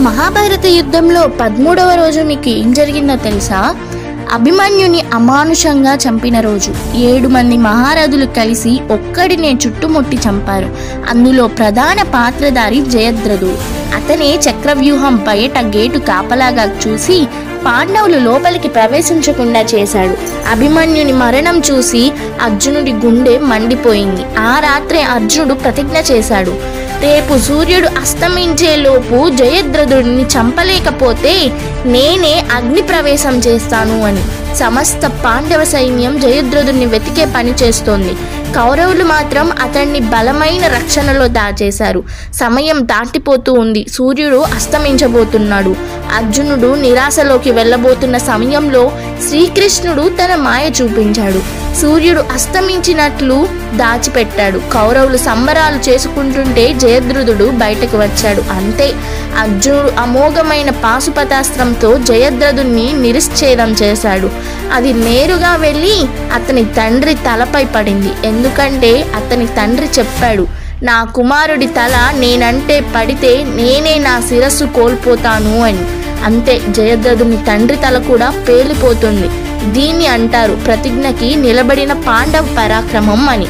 మహాభారత యుద్ధంలో 13వ రోజు మీకు ఏం జరిగిందో తెలుసా? అభిమన్యుని అమానుషంగా చంపిన రోజు 7 మంది మహారథులు కలిసి ఒక్కడినే చుట్టుముట్టి చంపారు. అందులో ప్రధాన పాత్రధారి జయద్రథుడు. అతనే చక్రవ్యూహం బయట గేటు కాపలాగా చూసి పాండవులు లోపలికి ప్రవేశించకుండా చేశాడు. అభిమన్యుని మరణం చూసి అర్జునుడి గుండె మండిపోయింది. ఆ రాత్రే అర్జునుడు ప్రతిజ్ఞ చేశాడు, రేపు సూర్యుడు అస్తమించేలోపు జయద్రథుడిని చంపలేకపోతే నేనే అగ్ని ప్రవేశం చేస్తాను అని. సమస్త పాండవ సైన్యం జయద్రథుడిని వెతికే పని చేస్తోంది. కౌరవులు మాత్రం అతన్ని బలమైన రక్షణలో దాచేశారు. సమయం దాటిపోతూ ఉంది. సూర్యుడు అస్తమించబోతున్నాడు. అర్జునుడు నిరాశలోకి వెళ్ళబోతున్న సమయంలో శ్రీకృష్ణుడు తన మాయ చూపించాడు. సూర్యుడు అస్తమించినట్లు దాచిపెట్టాడు. కౌరవులు సంబరాలు చేసుకుంటుంటే జయద్రథుడు బయటకు వచ్చాడు. అంతే, అర్జునుడు అమోఘమైన పాశుపతాస్త్రంతో జయద్రథుడిని నిరుచ్ఛేదం చేశాడు. అది నేరుగా వెళ్ళి అతని తండ్రి తలపై పడింది. ఎందుకంటే అతని తండ్రి చెప్పాడు, నా కుమారుడి తల నేనంటే పడితే నేనే నా శిరస్సు కోల్పోతాను అని. అంతే, జయద్రథుని తండ్రి తల కూడా పేలిపోతుంది. దీన్ని అంటారు ప్రతిజ్ఞకి నిలబడిన పాండవ పరాక్రమం అని.